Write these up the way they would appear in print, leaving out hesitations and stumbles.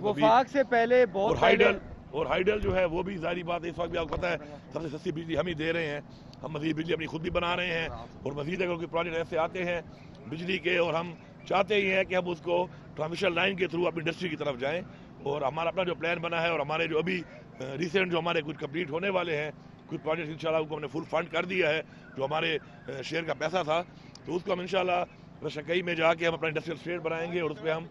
वफाक से पहले बहुत हाइडल जो है वो भी जारी बात है, इस वक्त भी आपको पता है सबसे सस्ती बिजली हम ही दे रहे हैं। हम मजीद बिजली अपनी खुद भी बना रहे हैं और मजीद अगर कोई प्रोजेक्ट ऐसे आते हैं बिजली के और हम चाहते ही हैं कि हम उसको ट्रांसमिशन लाइन के थ्रू अपनी इंडस्ट्री की तरफ जाएं। और हमारा अपना जो प्लान बना है और हमारे जो अभी रिसेंट जो हमारे कुछ कंप्लीट होने वाले हैं कुछ प्रोजेक्ट इंशाल्लाह उनको हमने फुल फंड कर दिया है। जो हमारे शेयर का पैसा था तो उसको हम इंशाल्लाह रशकई में जाके हम अपना इंडस्ट्रियल स्टेट बनाएंगे और उस पर हम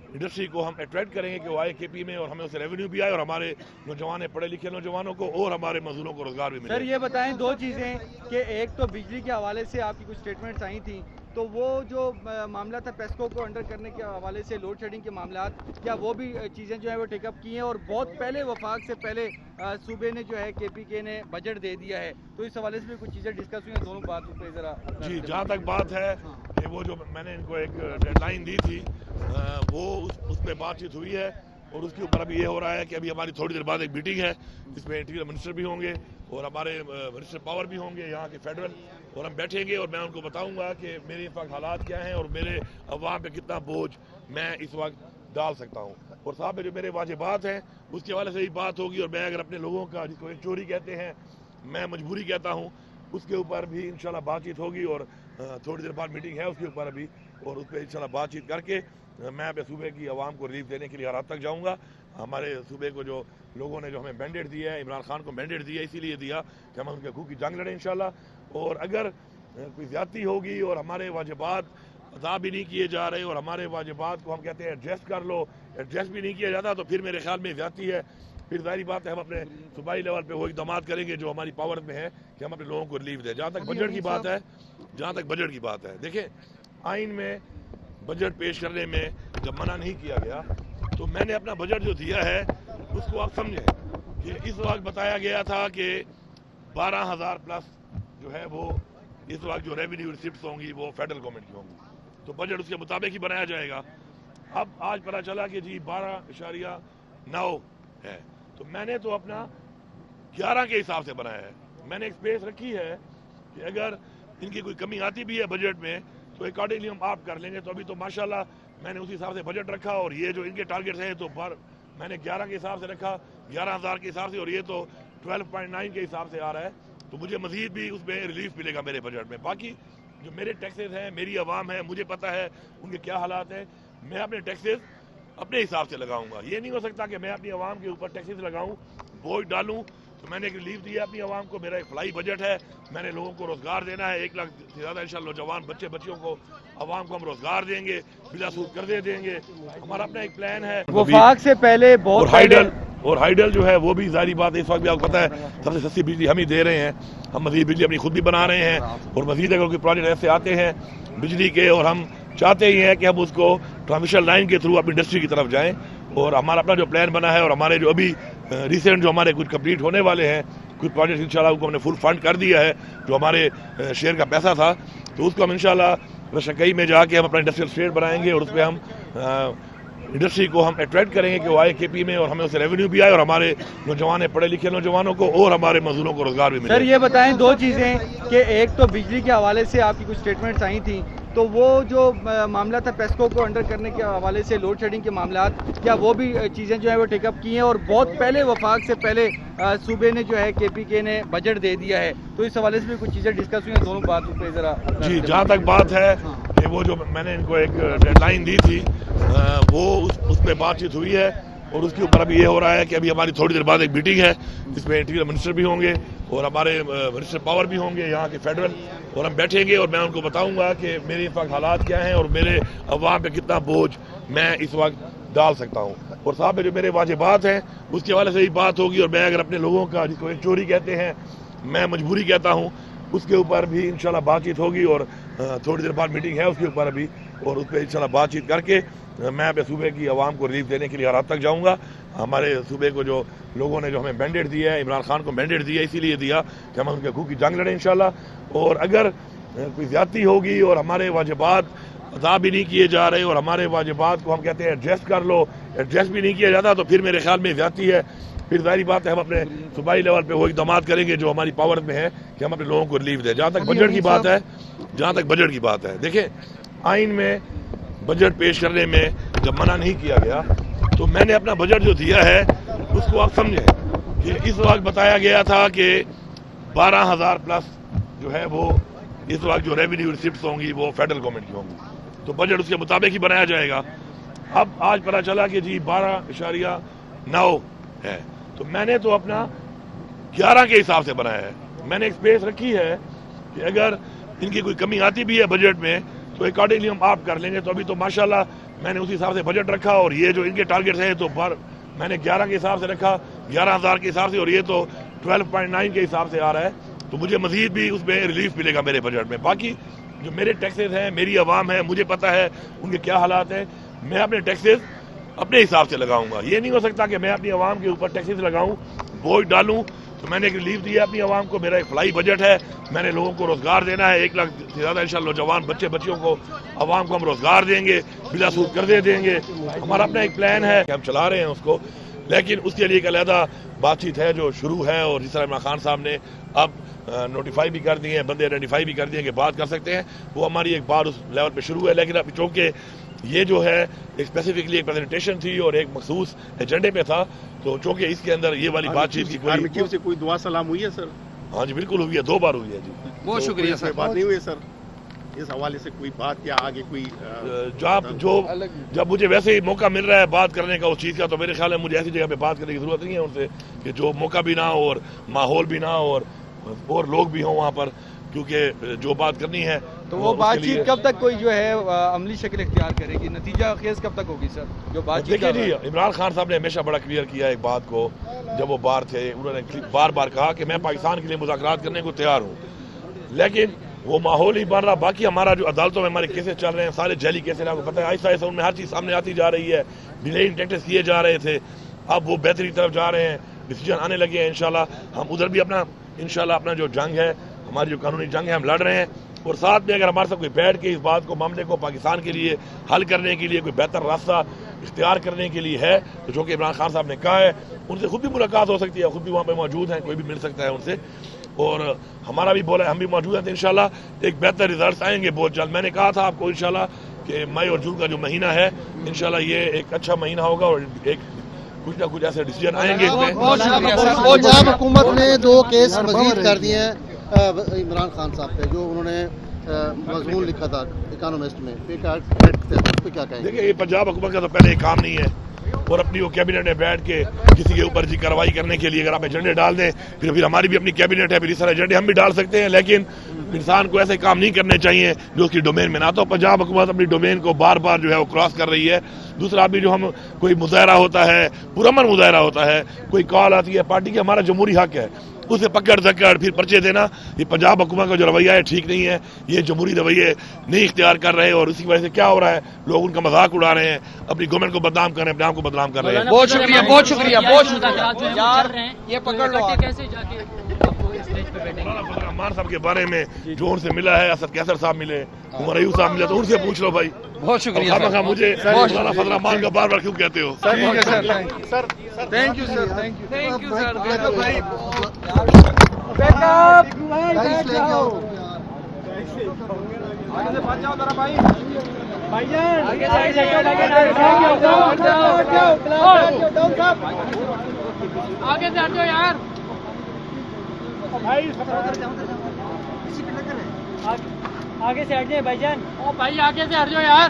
इंडस्ट्री को हम अट्रैक्ट करेंगे कि वो आए केपी में और हमें उससे रेवेन्यू भी आए और हमारे नौजवान पढ़े लिखे नौजवानों को और हमारे मजदूरों को रोजगार भी मिले। सर ये बताएं दो चीज़ें कि एक तो बिजली के हवाले से आपकी कुछ स्टेटमेंट्स आई थी, तो वो जो मामला था पेस्को को अंडर करने के हवाले से लोड शेडिंग के मामलात, क्या वो भी चीज़ें जो है वो टेकअप की हैं? और बहुत पहले वफाक से पहले सूबे ने जो है KPK ने बजट दे दिया है, तो इस हवाले से भी कुछ चीज़ें डिस्कस हुई हैं, दोनों बातों पर ज़रा जी। जहाँ तक बात है कि वो जो मैंने इनको एक डेडलाइन दी थी वो उस पर बातचीत हुई है और उसके ऊपर अभी ये हो रहा है कि अभी हमारी थोड़ी देर बाद एक मीटिंग है जिसमें इंटीरियर मिनिस्टर भी होंगे और हमारे मिनिस्टर पावर भी होंगे यहाँ के फेडरल, और हम बैठेंगे और मैं उनको बताऊंगा कि मेरे इस वक्त हालात क्या हैं और मेरे अवाम पे कितना बोझ मैं इस वक्त डाल सकता हूँ। और साहब में जो मेरे वाजिबात हैं उसके हवाले से ही बात होगी। और मैं अगर अपने लोगों का जिसको एक चोरी कहते हैं मैं मजबूरी कहता हूँ उसके ऊपर भी इंशाल्लाह बातचीत होगी और थोड़ी देर बाद मीटिंग है उसके ऊपर अभी, और उस पर इंशाल्लाह बातचीत करके मैं अपने सूबे की आवाम को रिलीफ देने के लिए हर हद तक जाऊँगा। हमारे सूबे को जो लोगों ने जो हमें मैंडेट दिया है, इमरान खान को मैंडेट दिया इसीलिए दिया कि हम उनके हकूक़ की जंग लड़ें इंशाल्लाह। और अगर कोई ज़्यादती होगी और हमारे वाजिबात अदा भी नहीं किए जा रहे और हमारे वाजिबात को हम कहते हैं एडजस्ट कर लो, एडजस्ट भी नहीं किया जाता तो फिर मेरे ख्याल में ज़्यादती है। फिर जाहिर बात है हम अपने सूबाई लेवल पे वो इक़दाम करेंगे जो हमारी पावर में है कि हम अपने लोगों को रिलीफ दें। जहाँ तक बजट की बात है देखें आइन में बजट पेश करने में जब मना नहीं किया गया तो मैंने अपना बजट जो दिया है उसको आप समझें कि इस वक्त बताया गया था कि 12,000 प्लस जो है वो इस वक्त जो रेवेन्यू रिसिप्ट्स होंगी वो फेडरल गवर्नमेंट की होंगी, तो बजट उसके मुताबिक ही बनाया जाएगा। अब आज पता चला कि जी 12.9 है, तो मैंने तो अपना 11 के हिसाब से बनाया है। मैंने एक स्पेस रखी है कि अगर इनकी कोई कमी आती भी है बजट में तो अकॉर्डिंगली हम आप कर लेंगे। तो अभी तो माशाल्लाह मैंने उसी हिसाब से बजट रखा और ये जो इनके टारगेट्स हैं तो पर मैंने 11 के हिसाब से रखा, 11,000 के हिसाब से, और ये तो 12.9 के हिसाब से आ रहा है, तो मुझे मजीद भी उसमें रिलीफ मिलेगा मेरे बजट में। बाकी जो मेरे टैक्सेस हैं, मेरी आवाम है, मुझे पता है उनके क्या हालात हैं, मैं अपने टैक्सेस अपने हिसाब से लगाऊंगा। ये नहीं हो सकता कि मैं अपनी आवाम के ऊपर टैक्सेस लगाऊं, बोझ डालूं। तो मैंने एक रिलीफ दिया अपनी आवाम को, मेरा एक फलाई बजट है, मैंने लोगों को रोजगार देना है, 1 लाख से ज़्यादा इंशाल्लाह नौजवान बच्चियों को आवाम को हम रोजगार देंगे, बिला सूद कर्जे देंगे। हमारा अपना एक प्लान है। वफाक से पहले बहुत हाइडल जो है वो भी जारी बात है, इस वक्त भी आपको पता है सबसे सस्ती बिजली हम ही दे रहे हैं। हम मजीद बिजली अपनी खुद भी बना रहे हैं और मजीद अगर कोई प्रोजेक्ट ऐसे आते हैं बिजली के और हम चाहते ही हैं कि हम उसको ट्रांसमिशन लाइन के थ्रू अपनी इंडस्ट्री की तरफ जाएं। और हमारा अपना जो प्लान बना है और हमारे जो अभी रिसेंट जो हमारे कुछ कंप्लीट होने वाले हैं कुछ प्रोजेक्ट इंशाल्लाह उनको हमने फुल फंड कर दिया है। जो हमारे शेयर का पैसा था तो उसको हम इंशाल्लाह रशकई में जाके हम अपना इंडस्ट्रियल स्टेट बनाएंगे और उस पर हम इंडस्ट्री को हम अट्रैक्ट करेंगे कि वो आए केपी में और हमें उससे रेवेन्यू भी आए और हमारे नौजवान पढ़े लिखे नौजवानों को और हमारे मजदूरों को रोजगार भी मिले। सर ये बताएं दो चीज़ें कि एक तो बिजली के हवाले से आपकी कुछ स्टेटमेंट्स आई थी, तो वो जो मामला था पेस्को को अंडर करने के हवाले से लोड शेडिंग के मामलात, क्या वो भी चीज़ें जो है वो टेकअप की हैं? और बहुत पहले वफाक से पहले सूबे ने जो है KPK ने बजट दे दिया है, तो इस हवाले से भी कुछ चीज़ें डिस्कस हुई हैं, दोनों बातों पर ज़रा जी। जहाँ तक बात है कि वो जो मैंने इनको एक डेडलाइन दी थी वो उस पर बातचीत हुई है और उसके ऊपर अभी ये हो रहा है कि अभी हमारी थोड़ी देर बाद एक मीटिंग है जिसमें इंटीरियर मिनिस्टर भी होंगे और हमारे मिनिस्टर पावर भी होंगे यहाँ के फेडरल, और हम बैठेंगे और मैं उनको बताऊंगा कि मेरे इस वक्त हालात क्या हैं और मेरे अवाम पे कितना बोझ मैं इस वक्त डाल सकता हूँ। और साहब में जो मेरे वाजिबात हैं उसके हवाले से ही बात होगी। और मैं अगर अपने लोगों का जिसको एक चोरी कहते हैं मैं मजबूरी कहता हूँ उसके ऊपर भी इंशाल्लाह बातचीत होगी और थोड़ी देर बाद मीटिंग है उसके ऊपर अभी, और उस पर इंशाल्लाह बातचीत करके मैं अपने सूबे की आवाम को रिलीफ देने के लिए हर हद तक जाऊँगा। हमारे सूबे को जो लोगों ने जो हमें मैंडेट दिया है, इमरान खान को मैंडेट दिया इसीलिए दिया कि हम उनके हकूक़ की जंग लड़ें इंशाल्लाह। और अगर कोई ज़्यादती होगी और हमारे वाजिबात अदा भी नहीं किए जा रहे और हमारे वाजिबात को हम कहते हैं एडजस्ट कर लो, एडजस्ट भी नहीं किया जाता तो फिर मेरे ख्याल में ज़्यादती है। फिर जाहिर बात है हम अपने सूबाई लेवल पे वो इक़दाम करेंगे जो हमारी पावर में है कि हम अपने लोगों को रिलीफ दें। जहाँ तक बजट की बात है देखें आइन में بجٹ پیش کرنے میں جب منع نہیں کیا گیا تو میں نے اپنا بجٹ جو دیا ہے اس کو آپ سمجھیں کہ اس وقت بتایا گیا تھا کہ 12,000 پلس جو ہے وہ اس وقت جو ریونیو ریسپٹس ہوں گی وہ فیڈرل گورنمنٹ کی ہوں گی، تو بجٹ اس کے مطابق ہی بنایا جائے گا۔ اب آج پتہ چلا کہ جی 12.9 ہے، تو میں نے تو اپنا 11 کے حساب سے بنایا ہے۔ میں نے ایک سپیس رکھی ہے کہ اگر ان کی کوئی کمی آتی بھی ہے بجٹ میں تو اکارڈنگلی ہم آپ کر لیں گے۔ تو ابھی تو ماشاءاللہ میں نے اسی حساب سے بجٹ رکھا، اور یہ جو ان کے ٹارگیٹس ہیں تو میں نے 11 کے حساب سے رکھا، 11,000 کے حساب سے، اور یہ تو 12.9 کے حساب سے آ رہا ہے، تو مجھے مزید بھی اس میں ریلیف ملے گا میرے بجٹ میں۔ باقی جو میرے ٹیکسز ہیں، میری عوام ہے، مجھے پتہ ہے ان کے کیا حالات ہیں، میں اپنے ٹیکسز اپنے حساب سے لگاؤں گا۔ یہ نہیں ہو سکتا کہ میں اپنی عوام کے اوپر ٹیکسز لگاؤں، بوجھ ڈالوں۔ تو میں نے ایک ریلیف دیا اپنی عوام کو، میرا ایک فلائی بجٹ ہے، میں نے لوگوں کو روزگار دینا ہے، 1 لاکھ سے زیادہ انشاءاللہ نوجوان بچیوں کو، عوام کو ہم روزگار دیں گے، بلا سود قرضے دیں گے۔ ہمارا اپنا ایک پلان ہے کہ ہم چلا رہے ہیں اس کو، لیکن اس کے لیے ایک علیحدہ بات چیت ہے جو شروع ہے، اور جس طرح عمران خان صاحب نے اب نوٹیفائی بھی کر دی ہیں، بندے آئیڈینٹیفائی بھی کر دیے کہ بات کر سکتے ہیں، وہ ہماری ایک بات اس لیول پہ شروع ہے۔ لیکن اب چونکہ یہ جو ہے ایک اسپیسیفکلی ایک پریزنٹیشن تھی اور ایک مخصوص ایجنڈے پہ تھا، تو چونکہ اس کے اندر یہ والی بات چیت کی کوئی دعا سلام ہوئی ہے سر؟ ہاں جی بالکل ہوئی ہے، 2 بار ہوئی ہے جی۔ بہت شکریہ سر۔ بات نہیں ہوئی سر اس حوالے سے کوئی بات کیا آگے کوئی جب مجھے ویسے ہی موقع مل رہا ہے بات کرنے کا اس چیز کا، تو میرے خیال ہے مجھے ایسی جگہ پہ بات کرنے کی ضرورت نہیں ہے ان سے کہ جو موقع بھی نہ ہو اور ماحول بھی نہ ہو اور لوگ بھی ہوں وہاں پر، کیونکہ جو بات کرنی ہے تو وہ بات چیت کب تک کوئی جو ہے عملی شکل اختیار کرے گی، نتیجہ خیز کب تک ہوگی سر جو بات چیت؟ دیکھیے جی، عمران خان صاحب نے ہمیشہ بڑا کلیئر کیا ایک بات کو، جب وہ باہر تھے انہوں نے بار بار کہا کہ میں پاکستان کے لیے مذاکرات کرنے کو تیار ہوں، لیکن وہ ماحول ہی بن رہا۔ باقی ہمارا جو عدالتوں میں ہمارے کیسز چل رہے ہیں، سارے جعلی کیسز، آپ کو پتہ ہے آہستہ آہستہ ان میں ہر چیز سامنے آتی جا رہی ہے، ڈیلیئنگ ٹیکٹس کیے جا رہے تھے، اب وہ بہتری کی طرف جا رہے ہیں، ڈیسیجن آنے لگے ہیں انشاءاللہ۔ ہم ادھر بھی اپنا جو جنگ ہے، ہماری جو قانونی جنگ ہے، ہم لڑ رہے ہیں، اور ساتھ میں اگر ہمارے ساتھ کوئی بیٹھ کے اس بات کو، معاملے کو پاکستان کے لیے حل کرنے کے لیے کوئی بہتر راستہ اختیار کرنے کے لیے ہے، تو جو کہ عمران خان صاحب نے کہا ہے، ان سے خود بھی ملاقات ہو سکتی ہے، خود بھی وہاں پہ موجود ہیں، کوئی بھی مل سکتا ہے ان سے، اور ہمارا بھی بولا ہے، ہم بھی موجود ہیں، تو انشاءاللہ ایک بہتر ریزلٹس آئیں گے بہت جلد۔ میں نے کہا تھا آپ کو انشاءاللہ کہ مئی اور جون کا جو مہینہ ہے انشاءاللہ یہ ایک اچھا مہینہ ہوگا، اور ایک کچھ نہ کچھ ایسے ڈیسیجن آئیں گے۔ پنجاب حکومت نے 2 کیس مزید کر دیے ہیں عمران خان صاحب پہ، جو انہوں نے مضمون لکھا تھا اکانومسٹ میں، اس پہ کیا کہیں گے؟ دیکھیں یہ پنجاب حکومت کا تو پہلے ایک کام نہیں ہے، اور اپنی وہ کیبنٹ میں بیٹھ کے کسی کے اوپر کارروائی کرنے کے لیے اگر آپ ایجنڈے ڈال دیں، پھر ہماری بھی اپنی کیبنٹ ہے، پھر اس طرح ایجنڈے ہم بھی ڈال سکتے ہیں، لیکن انسان کو ایسے کام نہیں کرنے چاہیے جو اس کی ڈومین میں نہ تو پنجاب حکومت اپنی ڈومین کو بار بار جو ہے وہ کراس کر رہی ہے۔ دوسرا بھی جو ہم کوئی مظاہرہ ہوتا ہے، پرامن مظاہرہ ہوتا ہے، کوئی کال آتی ہے پارٹی کی، ہمارا جمہوری حق ہے، اسے پکڑ دھکڑ پھر پرچے دینا، یہ پنجاب حکومت کا جو رویہ ہے ٹھیک نہیں ہے، یہ جمہوری رویے نہیں اختیار کر رہے، اور اسی وجہ سے کیا ہو رہا ہے، لوگ ان کا مذاق اڑا رہے ہیں، اپنی گورنمنٹ کو بدنام کر رہے ہیں، اپنے آپ کو بدنام کر رہے ہیں۔ بہت شکریہ، بہت شکریہ، بہت شکریہ یار، یہ پکڑ لو۔ فضل الرحمان صاحب کے بارے میں جو ان سے ملا ہے، اسد کیسر صاحب ملے، عمر ایوب صاحب ملے، تو ان سے پوچھ لو بھائی۔ بہت شکریہ خامخواہ مجھے مولانا فضل الرحمان کا بار بار کیوں کہتے ہو؟ ٹھیک ہے sir, thank you sir, thank you sir, بھائی بیک اپ آگے سے بچ جاؤ ذرا بھائی، بھائی جان آگے سائیڈ سے ہٹو، آگے سے ہٹو یار بھائی، آگے سے ہٹ جائے بھائی جان، او بھائی آگے سے ہٹ جاؤ یار۔